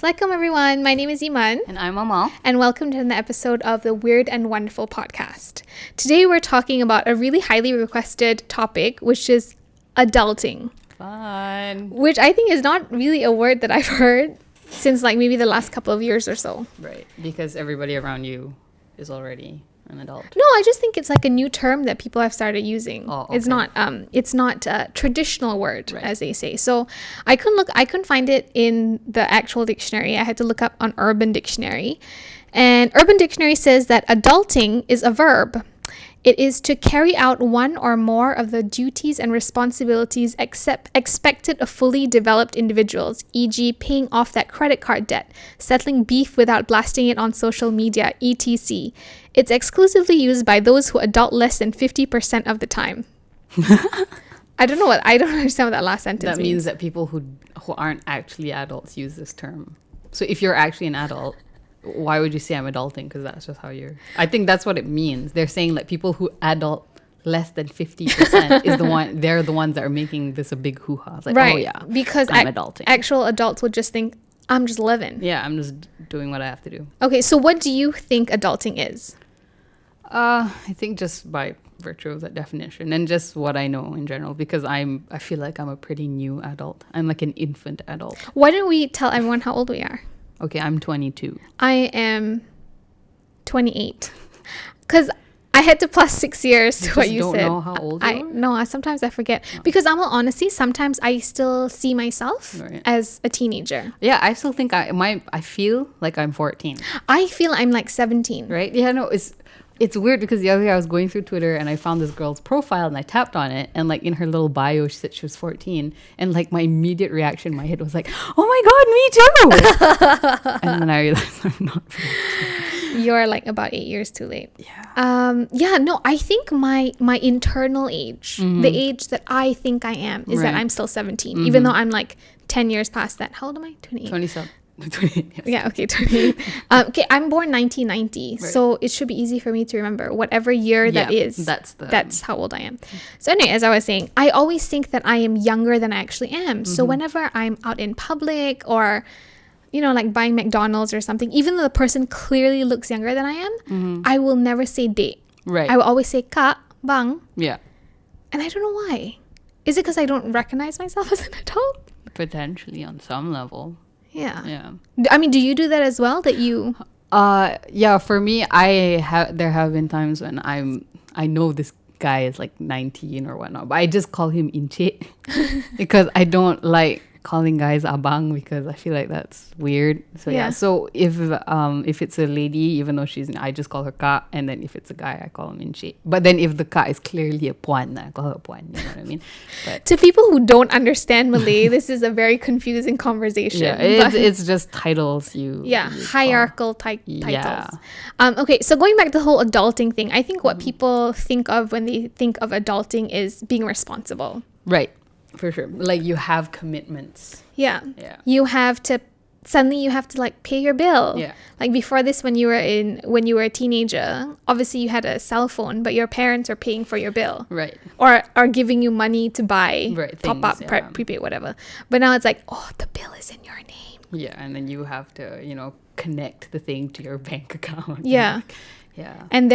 Assalamualaikum everyone, my name is Iman. And I'm Amal. And welcome to another episode of the Weird and Wonderful podcast. Today we're talking about a really highly requested topic, which is adulting. Fun. Which I think is not really a word that I've heard since like maybe the last couple of years or so. Right, because everybody around you is already an adult. No, I just think it's like a new term that people have started using. Oh, okay. It's not a traditional word, Right. as they say. So I couldn't find it in the actual dictionary. I had to look up on Urban Dictionary. And Urban Dictionary says that adulting is a verb. It is to carry out one or more of the duties and responsibilities expected of fully developed individuals, e.g. paying off that credit card debt, settling beef without blasting it on social media, etc. It's exclusively used by those who adult less than 50% of the time. I don't understand what that last sentence That means that people who aren't actually adults use this term. So if you're actually an adult, why would you say I'm adulting? Because that's just how you're... I think that's what it means. They're saying that people who adult less than 50% is the one... They're the ones that are making this a big hoo-ha. It's like, right. oh yeah, because I'm adulting. Actual adults would just think, I'm just living. Yeah, I'm just doing what I have to do. Okay, so what do you think adulting is? I think just by virtue of that definition and just what I know in general, because I feel like I'm a pretty new adult. I'm like an infant adult. Why don't we tell everyone how old we are? Okay, I'm 22. I am 28. Because I had to plus 6 years to what you said. Don't know how old you are? No, sometimes I forget. Because I'm honestly, sometimes I still see myself as a teenager. Yeah, I still think I feel like I'm 14. I feel I'm like 17. Right? Yeah, no, it's weird because the other day I was going through Twitter and I found this girl's profile and I tapped on it and like in her little bio she said she was 14 and like my immediate reaction in my head was like, oh my god, me too. And then I realized I'm not 14. You're like about 8 years too late. Yeah. No, I think my internal age, the age that I think I am, is that I'm still 17, even though I'm like 10 years past that. How old am I? 28. 27. 28, yes. Yeah, okay, 28. Okay, I'm born 1990, so it should be easy for me to remember whatever year that is. That's how old I am. So anyway, as I was saying, I always think that I am younger than I actually am. So whenever I'm out in public or, you know, like buying McDonald's or something, even though the person clearly looks younger than I am, I will never say date. Right. I will always say ka, bang. Yeah. And I don't know why. Is it because I don't recognize myself as an adult? Potentially on some level. Yeah. Yeah. I mean, do you do that as well? That you... Yeah, for me, there have been times when I know this guy is like 19 or whatnot, but I just call him Inche because I don't like calling guys abang because I feel like that's weird. So yeah. So if it's a lady, even though I just call her ka, and then if it's a guy, I call him Inche. But then if the ka is clearly a puan, I call her puan. You know what I mean? But to people who don't understand Malay, this is a very confusing conversation. Yeah, it's just titles you hierarchical titles. Okay, so going back to the whole adulting thing, I think what people think of when they think of adulting is being responsible. Right. For sure. Like you have commitments. Yeah. Suddenly you have to like pay your bill. Yeah. Like before this, when you were a teenager, obviously you had a cell phone, but your parents are paying for your bill. Right. Or are giving you money to buy, top up, prepaid, whatever. But now it's like, oh, the bill is in your name. Yeah. And then you have to, connect the thing to your bank account. Yeah. Yeah. And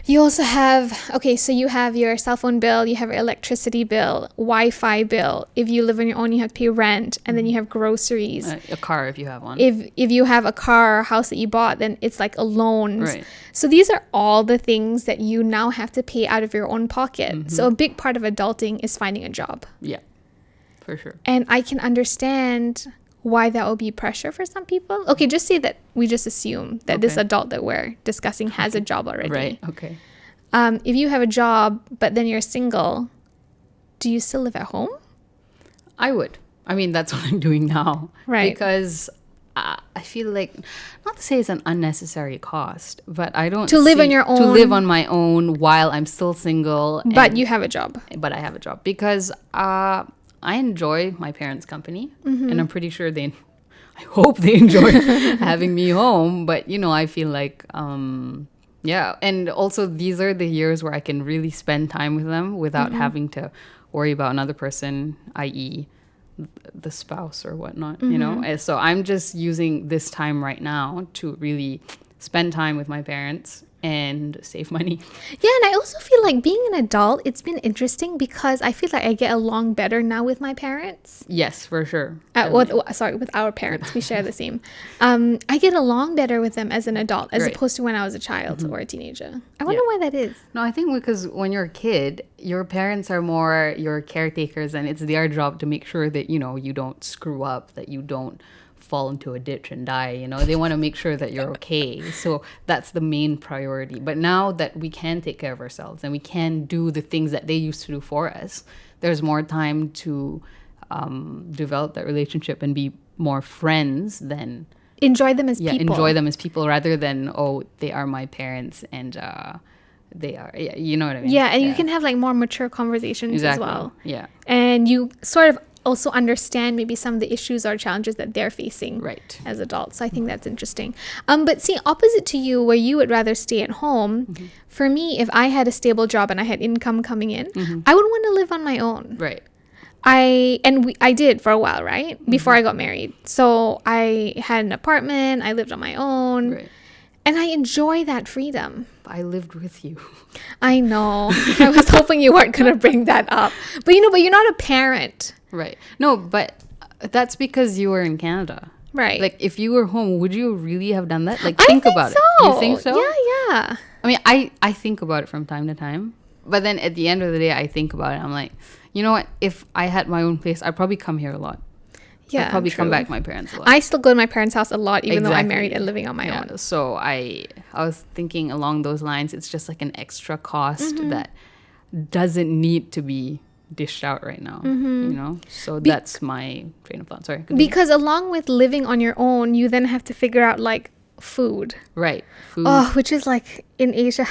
you also have, okay, so you have your cell phone bill, you have your electricity bill, Wi-Fi bill. If you live on your own, you have to pay rent, and then you have groceries. A car if you have one. If you have a car or a house that you bought, then it's like a loan. Right. So these are all the things that you now have to pay out of your own pocket. So a big part of adulting is finding a job. Yeah, for sure. And I can understand why that will be pressure for some people. Okay, just say that we just assume that this adult that we're discussing has a job already. Right, okay. If you have a job, but then you're single, do you still live at home? I would. I mean, that's what I'm doing now. Right. Because I feel like, not to say it's an unnecessary cost, but I don't... live on your own. To live on my own while I'm still single. But you have a job. But I have a job. Because... I enjoy my parents' company, and I'm pretty sure I hope they enjoy having me home. But, I feel like, yeah. And also these are the years where I can really spend time with them without having to worry about another person, i.e., the spouse or whatnot, you know. And so I'm just using this time right now to really spend time with my parents and save money. Yeah, and I also feel like being an adult, it's been interesting because I feel like I get along better now with my parents. Yes, for sure. With our parents. We share the same. I get along better with them as an adult as Right. opposed to when I was a child or a teenager. I wonder why that is. No, I think because when you're a kid, your parents are more your caretakers, and it's their job to make sure that, you know, you don't screw up, that you don't fall into a ditch and die. You know, they want to make sure that you're okay. So that's the main priority. But now that we can take care of ourselves and we can do the things that they used to do for us, there's more time to develop that relationship and be more friends than Enjoy them as people. enjoy them as people rather than, oh, they are my parents and they are, you know what I mean? Yeah, and you can have like more mature conversations Exactly. as well. Yeah. And you sort of also understand maybe some of the issues or challenges that they're facing Right. as adults. So I think that's interesting. But see, opposite to you, where you would rather stay at home, for me, if I had a stable job and I had income coming in, I would want to live on my own. Right. I did for a while, right? Before I got married. So I had an apartment, I lived on my own, Right. and I enjoy that freedom. I lived with you. I know. I was hoping you weren't going to bring that up. But you're not a parent. Right. No, but that's because you were in Canada. Right. Like, if you were home, would you really have done that? Like, I think think about so. it. You think so? Yeah. I mean, I think about it from time to time. But then at the end of the day, I think about it. I'm like, you know what? If I had my own place, I'd probably come here a lot. Yeah. I'd probably come true. back to my parents a lot. I still go to my parents' house a lot, even though I'm Exactly. married and living on my Yeah, own. so I was thinking along those lines. It's just like an extra cost that doesn't need to be dished out right now. You know, so that's my train of thought. Sorry. Continue. Because along with living on your own, you then have to figure out like food. Right. Food. Oh, which is like in Asia.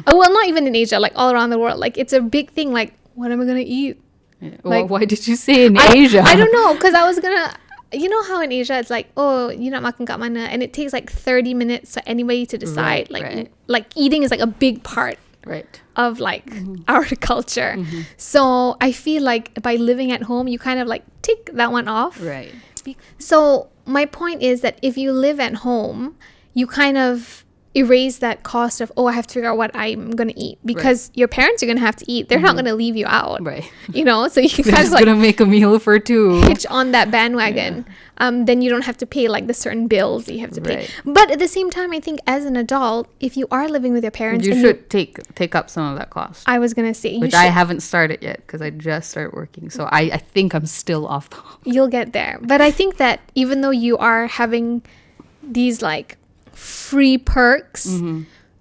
Well, not even in Asia, like all around the world. Like it's a big thing. Like, what am I going to eat? Yeah. like- Why did you say in Asia? I don't know, because I was gonna, you know how in Asia it's like, oh, you not makan kat mana, and it takes like 30 minutes for anybody to decide. Right. Like eating is like a big part Right. of like our culture. So I feel like by living at home, you kind of like tick that one off. Right. So my point is that if you live at home, you kind of erase that cost of, oh, I have to figure out what I'm going to eat, because your parents are going to have to eat. They're not going to leave you out. Right. You know, so you can They're kind just of like gonna make a meal for two. hitch on that bandwagon. Then you don't have to pay like the certain bills that you have to pay. Right. But at the same time, I think as an adult, if you are living with your parents, You and should take up some of that cost. I was going to say, you Which I haven't started yet because I just started working. So I think I'm still off the hook. you'll get there. But I think that even though you are having these like free perks,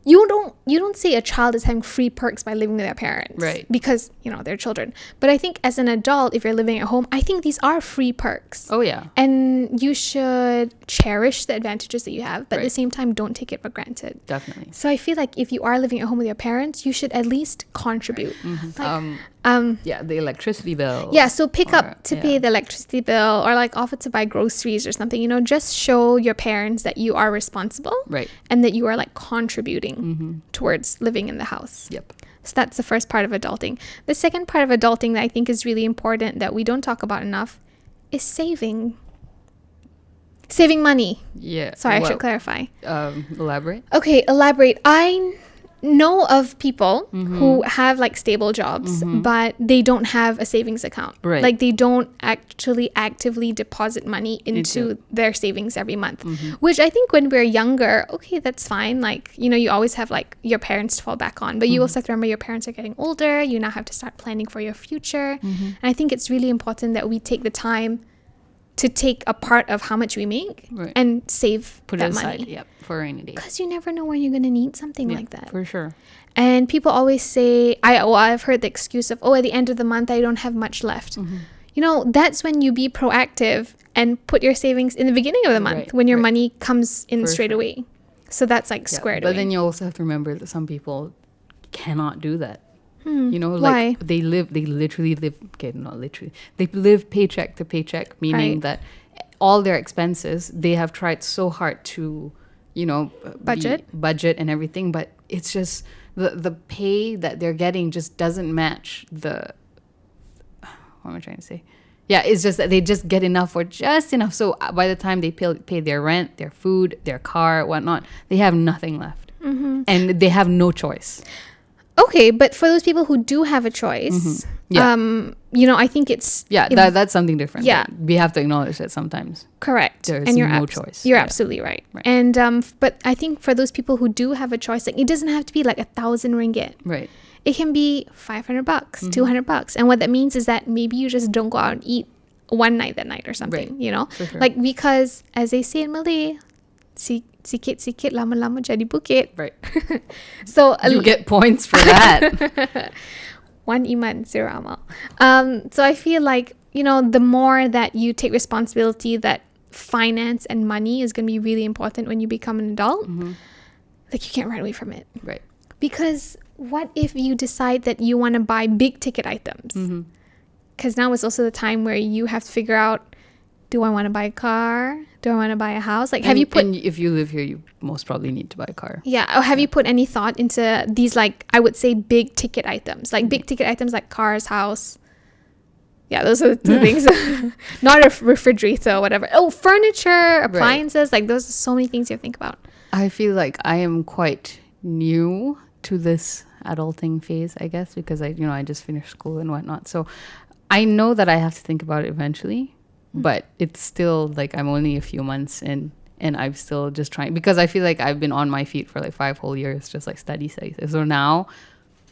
you don't say a child is having free perks by living with their parents, Right. because they're children. But I think as an adult, if you're living at home, I think these are free perks. Oh, yeah. And you should cherish the advantages that you have, but at the Right. same time, don't take it for granted. Definitely. So I feel like if you are living at home with your parents, you should at least contribute. Like, Yeah, the electricity bill. yeah, so pick Or, up to pay the electricity bill, or like offer to buy groceries or something. Just show your parents that you are responsible, Right. and that you are like contributing towards living in the house. Yep. So that's the first part of adulting. The second part of adulting that I think is really important that we don't talk about enough is saving. Saving money. Yeah. Sorry, I should clarify. Elaborate. Okay, elaborate. I know of people who have like stable jobs, but they don't have a savings account. Right. Like they don't actually actively deposit money into their savings every month, which I think when we're younger, okay, that's fine. Like, you always have like your parents to fall back on, but you also have to remember your parents are getting older. You now have to start planning for your future. And I think it's really important that we take the time to take a part of how much we make and save Put that it aside. money. Yep. For a rainy day. Because you never know when you're going to need something like that. For sure. And people always say, I've heard the excuse of, at the end of the month, I don't have much left. That's when you be proactive and put your savings in the beginning of the month, when your money comes in straight away. So that's like squared away. But then you also have to remember that some people cannot do that. Why? They literally live, okay, not literally, they live paycheck to paycheck, meaning that all their expenses, they have tried so hard to, budget and everything, but it's just the pay that they're getting just doesn't match what am I trying to say? Yeah, it's just that they just get enough or just enough. So by the time they pay their rent, their food, their car, whatnot, they have nothing left. And they have no choice. Okay, but for those people who do have a choice, I think it's... Yeah, that's something different. Yeah. We have to acknowledge that sometimes. Correct. There's and you're no choice. You're absolutely right. And but I think for those people who do have a choice, like it doesn't have to be like 1,000 ringgit. Right. It can be $500, $200. And what that means is that maybe you just don't go out and eat one night that night or something, For sure. Like, because as they say in Malay, sikit-sikit lama-lama jadi bukit. Right. So you get points for that. 1 Iman, 0 Amal. So I feel like, the more that you take responsibility, that finance and money is going to be really important when you become an adult. Like, you can't run away from it. Right. Because what if you decide that you want to buy big ticket items? Because now is also the time where you have to figure out, do I want to buy a car? Do I want to buy a house? Like, have you put... And if you live here, you most probably need to buy a car. Yeah. Or have you put any thought into these, like, I would say big ticket items? Like, big ticket items like cars, house. Yeah, those are the two things. Not a refrigerator or whatever. Oh, furniture, appliances. Like, those are so many things you have to think about. I feel like I am quite new to this adulting phase, I guess, because I just finished school and whatnot. So I know that I have to think about it eventually, but it's still like I'm only a few months in and I'm still just trying, because I feel like I've been on my feet for like 5 whole years, just like study. So now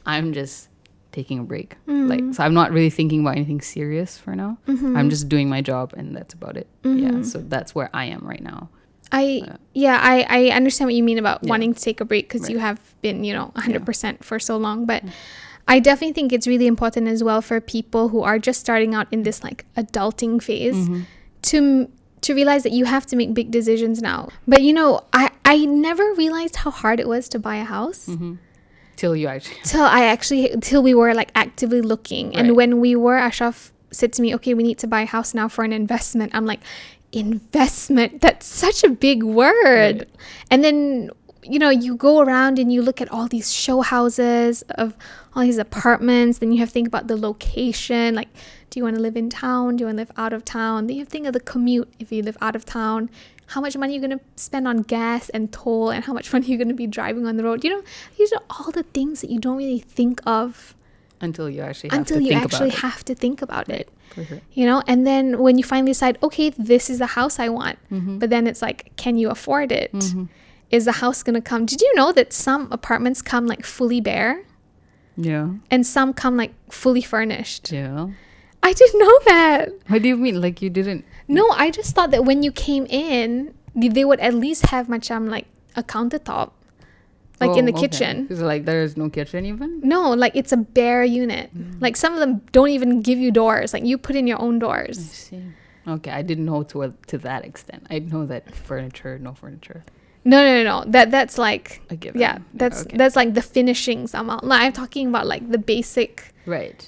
I'm just taking a break. So I'm not really thinking about anything serious for now. I'm just doing my job and that's about it. Yeah. So that's where I am right now. I understand what you mean about wanting to take a break, because you have been 100% for so long, but I definitely think it's really important as well for people who are just starting out in this like adulting phase to realize that you have to make big decisions now. But I never realized how hard it was to buy a house till you actually till we were like actively looking. And when we were, Ashraf said to me, okay, we need to buy a house now for an investment. I'm like, investment, that's such a big word. And then you go around and you look at all these show houses of all these apartments, then you have to think about the location, like, do you want to live in town, do you want to live out of town? Then you have to think of the commute if you live out of town, how much money you're going to spend on gas and toll, and how much money you're going to be driving on the road. These are all the things that you don't really think of until you actually have to think about it. For sure. And then when you finally decide, okay, this is the house I want, but then it's like, can you afford it? Is the house going to come? Did you know that some apartments come like fully bare? Yeah. And some come like fully furnished? Yeah. I didn't know that. What do you mean? Like, you didn't? No, I just thought that when you came in, they would at least have macam like a countertop. Like in the kitchen. Is it like there's no kitchen even? No, like it's a bare unit. Like some of them don't even give you doors. Like you put in your own doors. I see. Okay, I didn't know to that extent. I know that no furniture. No. That's like a given. Yeah, that's like the finishings. I'm talking about like the basic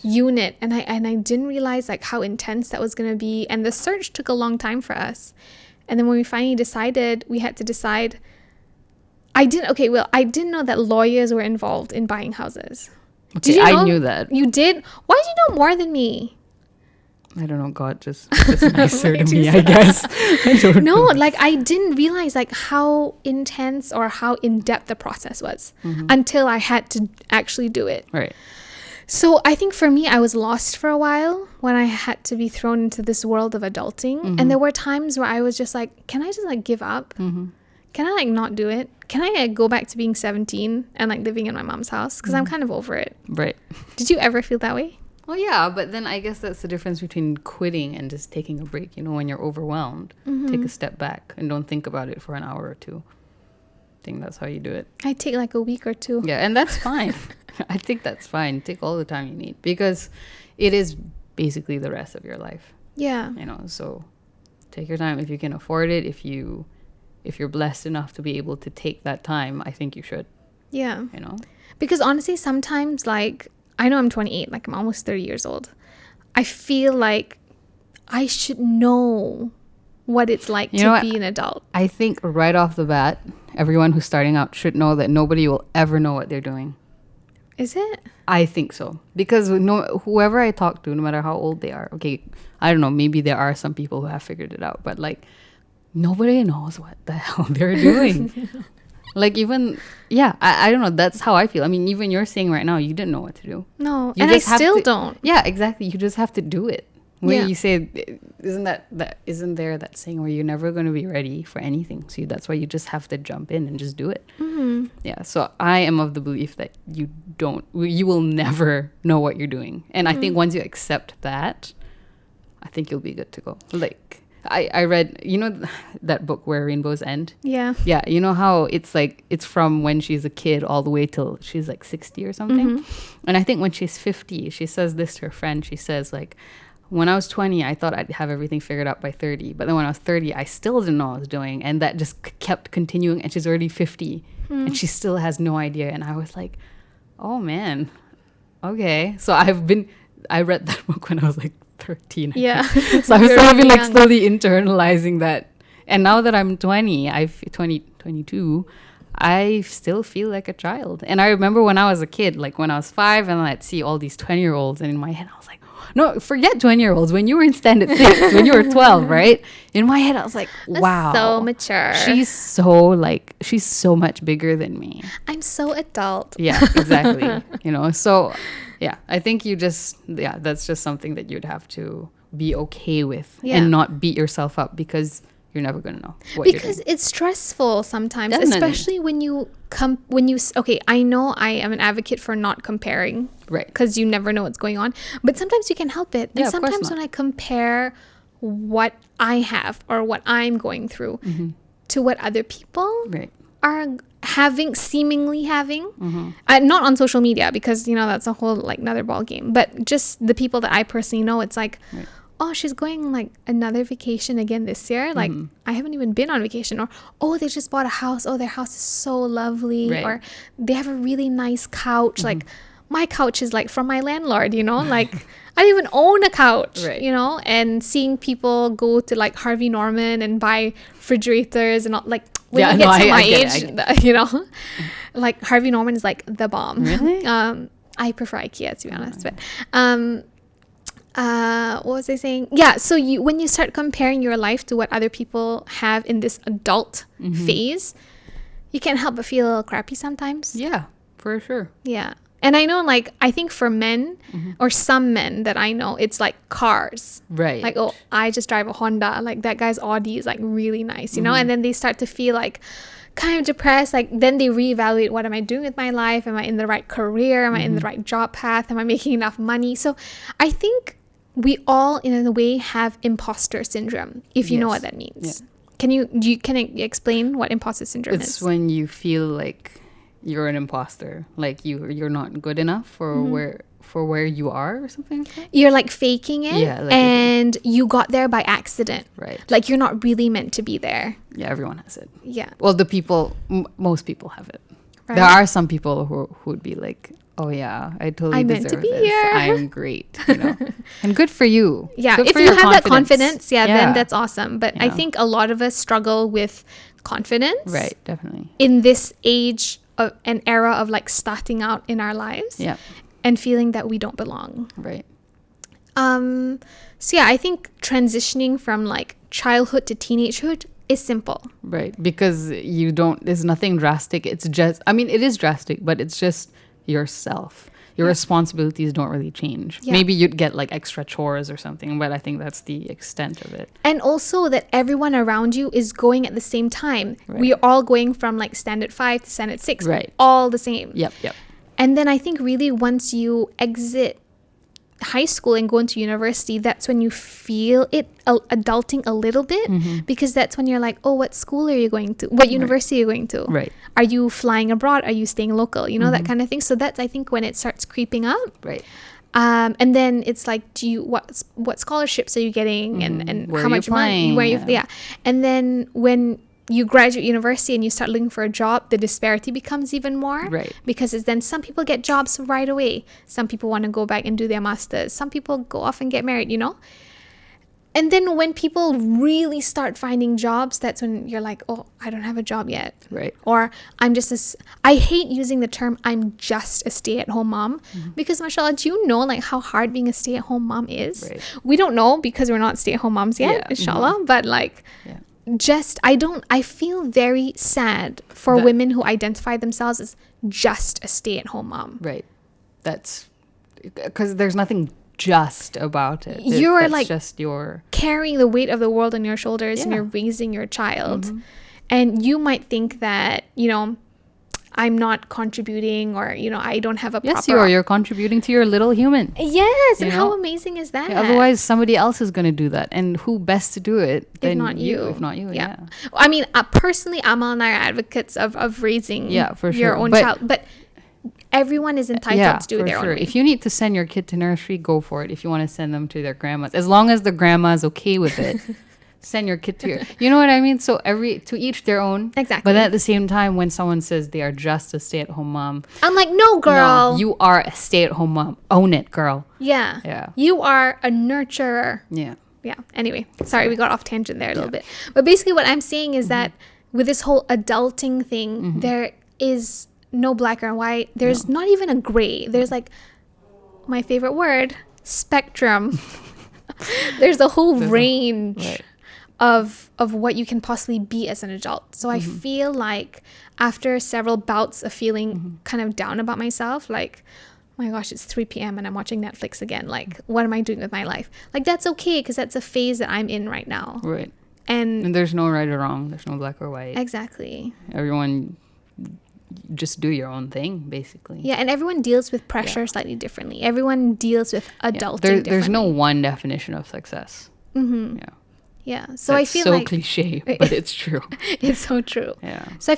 unit, and I didn't realize like how intense that was gonna be. And the search took a long time for us. And then when we finally decided, we had to decide. I didn't know that lawyers were involved in buying houses. Okay, did you know? I knew that. You did? Why do you know more than me? I don't know. God just nicer to me, I guess. I don't know. Like I didn't realize like how intense or how in-depth the process was until I had to actually do it. Right. So I think for me, I was lost for a while when I had to be thrown into this world of adulting. And there were times where I was just like, can I just like give up? Can I like not do it? Can I like, go back to being 17 and like living in my mom's house? Because I'm kind of over it. Right. Did you ever feel that way? Well, yeah, but then I guess that's the difference between quitting and just taking a break. When you're overwhelmed, take a step back and don't think about it for an hour or two. I think that's how you do it. I take like a week or two. Yeah, and that's fine. I think that's fine. Take all the time you need, because it is basically the rest of your life. Yeah. So take your time if you can afford it. If you're blessed enough to be able to take that time, I think you should. Yeah. Because honestly, sometimes like, I know I'm 28, like I'm almost 30 years old. I feel like I should know what it's like to be an adult. I think right off the bat, everyone who's starting out should know that nobody will ever know what they're doing. Is it? I think so. Because whoever I talk to, no matter how old they are, okay, I don't know, maybe there are some people who have figured it out, but like nobody knows what the hell they're doing. Like even, yeah, I don't know. That's how I feel. I mean, even you're saying right now, you didn't know what to do. No, You and I just have still to- don't. Yeah, exactly. You just have to do it. When Yeah. you say, isn't there that saying where you're never going to be ready for anything? So that's why you just have to jump in and just do it. Mm-hmm. Yeah. So I am of the belief that you will never know what you're doing. And I think once you accept that, I think you'll be good to go. Like I read, that book Where Rainbows End. Yeah. Yeah, you know how it's like it's from when she's a kid all the way till she's like 60 or something. And I think when she's 50, she says this to her friend. She says like, when I was 20, I thought I'd have everything figured out by 30. But then when I was 30, I still didn't know what I was doing. And that just kept continuing. And she's already 50. And she still has no idea. And I was like, oh, man. Okay. So I read that book when I was like 13. Yeah. So I've You're sort of been like young. slowly internalizing that. And now that I'm 22, I still feel like a child. And I remember when I was a kid, like when I was 5 and I'd see all these 20-year-olds. And in my head, I was like, no, forget 20-year-olds. When you were in standard 6, when you were 12, right? In my head, I was like, That's wow. so mature. She's so much bigger than me. I'm so adult. Yeah, exactly. So yeah, I think that's just something that you'd have to be okay with and not beat yourself up because you're never going to know what you're Because doing. it's stressful sometimes, Definitely. especially when you okay, I know I am an advocate for not comparing, Right. because you never know what's going on, but sometimes you can help it. Yeah, And of course sometimes not. when I compare what I have or what I'm going through to what other people Right. are seemingly having, not on social media, because that's a whole like another ball game, but just the people that I personally know, it's like, Right. oh, she's going like another vacation again this year. Like I haven't even been on vacation. Or, oh, they just bought a house. Oh, their house is so lovely. Right. Or they have a really nice couch. Like my couch is like from my landlord, like I don't even own a couch, Right. and seeing people go to like Harvey Norman and buy refrigerators and all, like when Yeah, you get no, to my I get age, it. like Harvey Norman is like the bomb. Really? I prefer IKEA, to be honest, but what was I saying? Yeah, so when you start comparing your life to what other people have in this adult phase, you can't help but feel a little crappy sometimes. Yeah, for sure. Yeah. And I know, like, I think for men or some men that I know, it's like cars. Right. Like, oh, I just drive a Honda. Like, that guy's Audi is like really nice, And then they start to feel like kind of depressed. Like, then they reevaluate, what am I doing with my life? Am I in the right career? Am I in the right job path? Am I making enough money? So I think we all, in a way, have imposter syndrome, if you know what that means. Yeah. Can you explain what imposter syndrome It's is? when you feel like you're an imposter, like you're not good enough for where you are or something like that. You're like faking it, Yeah, like and you got there by accident. Right. Like you're not really meant to be there. Yeah, everyone has it. Yeah. Well, most people have it. Right. There are some people who would be like, oh yeah, I totally I'm meant to deserve be this. here. I'm great, And good for you. Yeah. Good If for you your have that confidence, then Yeah. that's awesome. But I Yeah. think a lot of us struggle with confidence. Right, definitely. In this age of an era of like starting out in our lives. Yeah, And feeling that we don't belong. right. So yeah, I think transitioning from like childhood to teenagehood is simple. Right, because there's nothing drastic. It's just, I mean, it is drastic, but it's just yourself. Your responsibilities don't really change. Yeah. Maybe you'd get like extra chores or something, but I think that's the extent of it. And also that everyone around you is going at the same time. Right. We are all going from like standard 5 to standard 6. Right. All the same. Yep. And then I think really once you exit high school and go into university, that's when you feel it adulting a little bit, because that's when you're like, oh, what school are you going to? What university are you going to? Right. Are you flying abroad? Are you staying local? That kind of thing. So that's, I think, when it starts creeping up. Right. And then it's like, what scholarships are you getting, and Where how are you much money? applying? Yeah. And then when you graduate university and you start looking for a job, the disparity becomes even more. Right. Because then some people get jobs right away. Some people want to go back and do their masters. Some people go off and get married. And then when people really start finding jobs, that's when you're like, oh, I don't have a job yet. Right. Or I hate using the term, I'm just a stay-at-home mom. Because, mashallah, do you know like how hard being a stay-at-home mom is? Right. We don't know because we're not stay-at-home moms yet, Yeah. inshallah. But like, I feel very sad for women who identify themselves as just a stay-at-home mom. Right. That's because there's nothing just about it. You're that's like just your carrying the weight of the world on your shoulders and you're raising your child. And you might think that, you know, I'm not contributing, or, you know, I don't have a proper... Yes, you are. You're contributing to your little human. Yes, and how amazing is that? Yeah, otherwise, somebody else is going to do that. And who best to do it than you? If not you, yeah. I mean, personally, Amal and I are advocates of raising for sure. your own child. But everyone is entitled to do their own way. If you need to send your kid to nursery, go for it. If you want to send them to their grandma's, as long as the grandma is okay with it, send your kid to your... You know what I mean? So to each their own. Exactly. But at the same time, when someone says they are just a stay-at-home mom, I'm like, no, girl. No, you are a stay-at-home mom. Own it, girl. Yeah. You are a nurturer. Yeah. Anyway, sorry, we got off tangent there a little bit. But basically what I'm saying is that with this whole adulting thing, there is no black or white. There's not even a gray. There's like, my favorite word, spectrum. There's a whole range of what you can possibly be as an adult. So I feel like after several bouts of feeling kind of down about myself, like, oh my gosh, it's 3 p.m. and I'm watching Netflix again. Like, what am I doing with my life? Like, that's okay, because that's a phase that I'm in right now. Right. And there's no right or wrong. There's no black or white. Exactly. Everyone just do your own thing, basically. Yeah, and everyone deals with pressure slightly differently. Everyone deals with adulting differently. There's no one definition of success. Yeah. So That's I feel so like cliche, but it's true. It's so true. Yeah. So I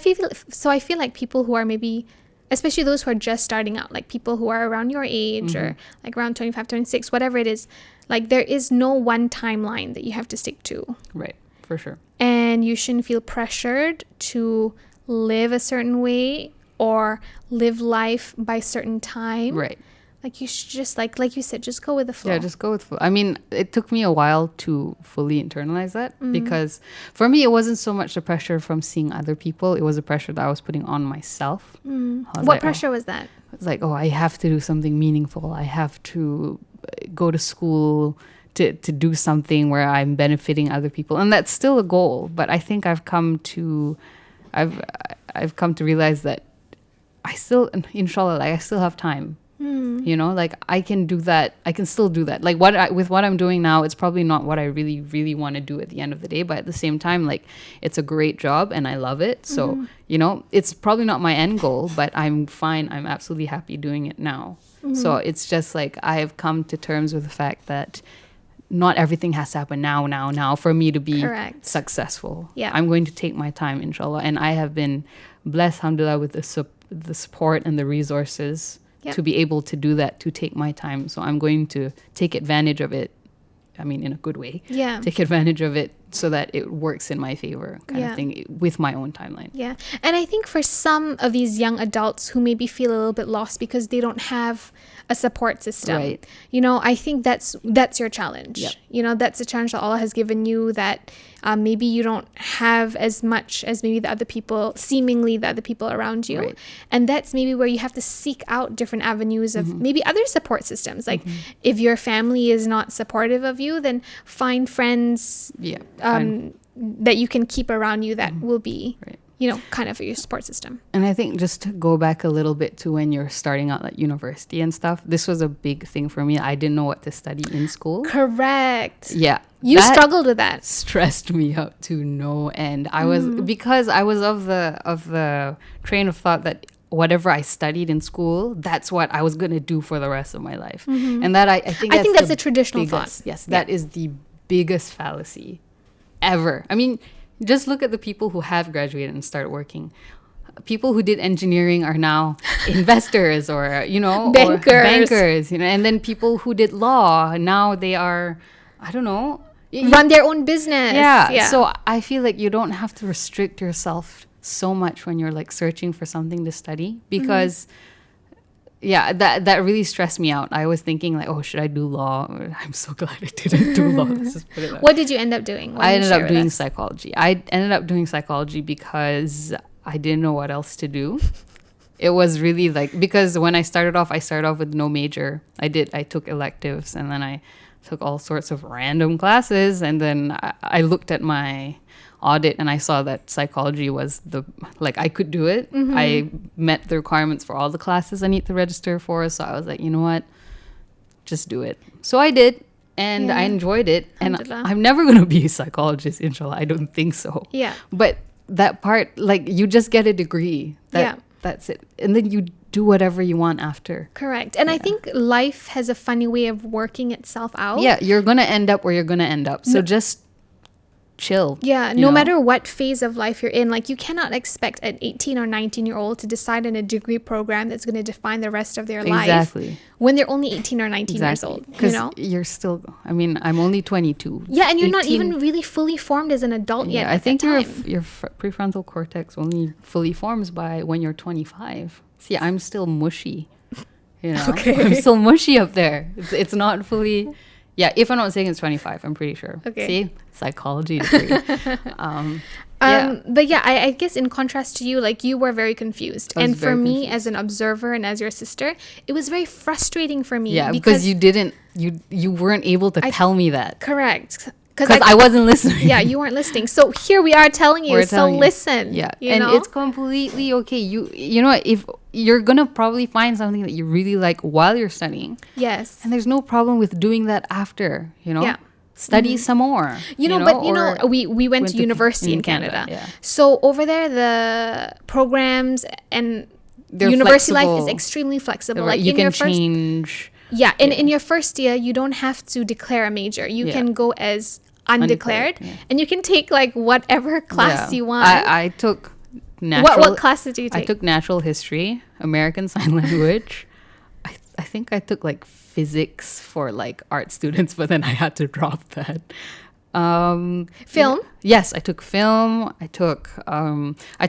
feel like people who are maybe, especially those who are just starting out, like people who are around your age or like around 25, 26, whatever it is, like there is no one timeline that you have to stick to. Right. For sure. And you shouldn't feel pressured to live a certain way or live life by a certain time. Right. Like you should just like you said, just go with the flow. Yeah, just go with flow. I mean, it took me a while to fully internalize that because for me, it wasn't so much the pressure from seeing other people. It was the pressure that I was putting on myself. What pressure was that? It's like, oh, I have to do something meaningful. I have to go to school to do something where I'm benefiting other people. And that's still a goal. But I think I've come to realize that I still, inshallah, like I still have time. You know, like I can do that. I can still do that. Like with what I'm doing now, it's probably not what I really, really want to do at the end of the day. But at the same time, like it's a great job and I love it. So, you know, it's probably not my end goal, but I'm fine. I'm absolutely happy doing it now. So it's just like I have come to terms with the fact that not everything has to happen now for me to be successful. Yeah. I'm going to take my time, inshallah. And I have been blessed, alhamdulillah, with the support and the resources to be able to do that, to take my time. So I'm going to take advantage of it. I mean, in a good way. Yeah. Take advantage of it so that it works in my favor kind of thing with my own timeline. Yeah. And I think for some of these young adults who maybe feel a little bit lost because they don't have a support system, you know, I think that's your challenge. Yep. You know, that's a challenge that Allah has given you that maybe you don't have as much as maybe the other people, seemingly the other people around you. Right. And that's maybe where you have to seek out different avenues of maybe other support systems. Like if your family is not supportive of you, then find friends that you can keep around you that will be, you know, kind of your support system. And I think just to go back a little bit to when you're starting out at university and stuff, this was a big thing for me. I didn't know what to study in school. Correct. Yeah. You struggled with that. Stressed me up to no end. Because I was of the train of thought that whatever I studied in school, that's what I was going to do for the rest of my life. And that I think that's a traditional thought. Yes, that is the biggest fallacy ever. I mean, just look at the people who have graduated and started working. People who did engineering are now investors or, you know, bankers, you know, and then people who did law, now they are, I don't know, run their own business. Yeah. So I feel like you don't have to restrict yourself so much when you're like searching for something to study because yeah, that really stressed me out. I was thinking like, oh, should I do law? I'm so glad I didn't do law. Let's just put it that way. What did you end up doing? Why I didn't you ended share up with doing us? psychology. I ended up doing psychology because I didn't know what else to do. It was really like, because when I started off with no major. I took electives, and then I took all sorts of random classes, and then I looked at my audit and I saw that psychology was I could do it. I met the requirements for all the classes I need to register for, so I was like, you know what, just do it. So I did, and I enjoyed it, and Alhamdulillah. I'm never going to be a psychologist, inshallah. I don't think so. Yeah. But that part, like, you just get a degree. That's it. And then you do whatever you want after. Correct. And I think life has a funny way of working itself out. Yeah, you're going to end up where you're going to end up. So just chill. Yeah, no matter what phase of life you're in, like, you cannot expect an 18 or 19-year-old to decide on a degree program that's going to define the rest of their life when they're only 18 or 19 years old. Because you're still, I mean, I'm only 22. Yeah, and you're not even really fully formed as an adult yet. I think your prefrontal cortex only fully forms by when you're 25. See, I'm still mushy. You know, I'm still mushy up there. It's not fully. Yeah, if I'm not saying it's 25, I'm pretty sure. Okay. See, psychology degree. But yeah, I guess in contrast to you, like, you were very confused. And for me, as an observer and as your sister, it was very frustrating for me. Yeah, because you weren't able to tell me that. Correct. Because I wasn't listening. Yeah, you weren't listening. So here we are telling you, listen. Yeah, and it's completely okay. You know what, if you're going to probably find something that you really like while you're studying. Yes. And there's no problem with doing that after, you know. Yeah. Study some more. We went to university in Canada. Yeah. So over there, the programs and university life is extremely flexible. Like, you can change. Yeah, in your first year, you don't have to declare a major. You can go as undeclared, and you can take like whatever class you want. I took natural. What class did you take? I took natural history, American Sign Language. I think I took like physics for like art students, but then I had to drop that. Film? Yes, I took film. I took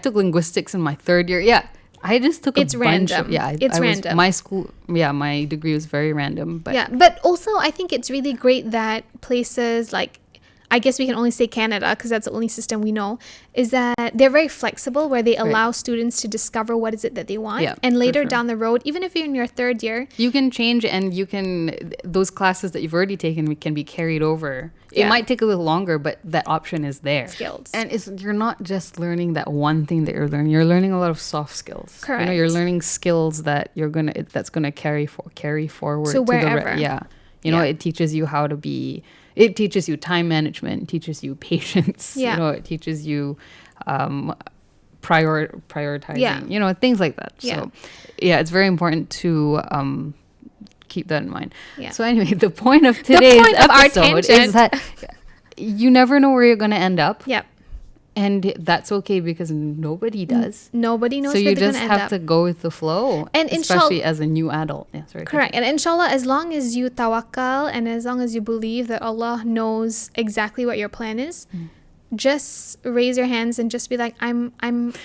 linguistics in my third year. Yeah. I just took it's random. It's random. My school, my degree was very random. But also I think it's really great that places like, I guess we can only say Canada because that's the only system we know, is that they're very flexible, where they allow students to discover what is it that they want. And later down the road, even if you're in your third year, you can change, and those classes that you've already taken can be carried over. It might take a little longer, but that option is there. Skills. And you're not just learning that one thing that you're learning. You're learning a lot of soft skills. Correct. You know, you're learning skills that that's gonna carry forward to wherever. You know, it teaches you how to be. It teaches you time management. It teaches you patience. Yeah. You know, it teaches you prioritizing. You know, things like that. So, it's very important to keep that in mind. Yeah. So anyway, the point of today's episode is that you never know where you're going to end up. Yep. And that's okay, because nobody does. Nobody knows where they're going to end up. So you just have to go with the flow, and especially as a new adult. Yeah, sorry. Correct. And inshallah, as long as you tawakkal and as long as you believe that Allah knows exactly what your plan is, just raise your hands and just be like, I'm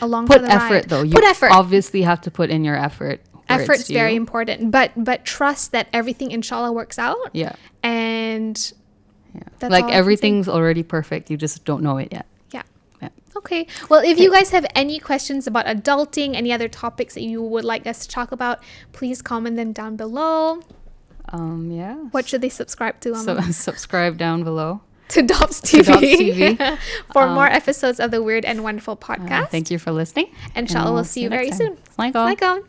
along for the ride. Put effort, though. Put effort. Obviously have to put in your effort. Effort's very important. But trust that everything inshallah works out. Yeah. And that's like everything's already perfect. You just don't know it yet. Okay. Well, if you guys have any questions about adulting, any other topics that you would like us to talk about, please comment them down below. What should they subscribe to? So subscribe down below. To DOPStv. For more episodes of the Weird and Wonderful podcast. Thank you for listening. Inshallah, we'll see you very soon. Assalamualaikum.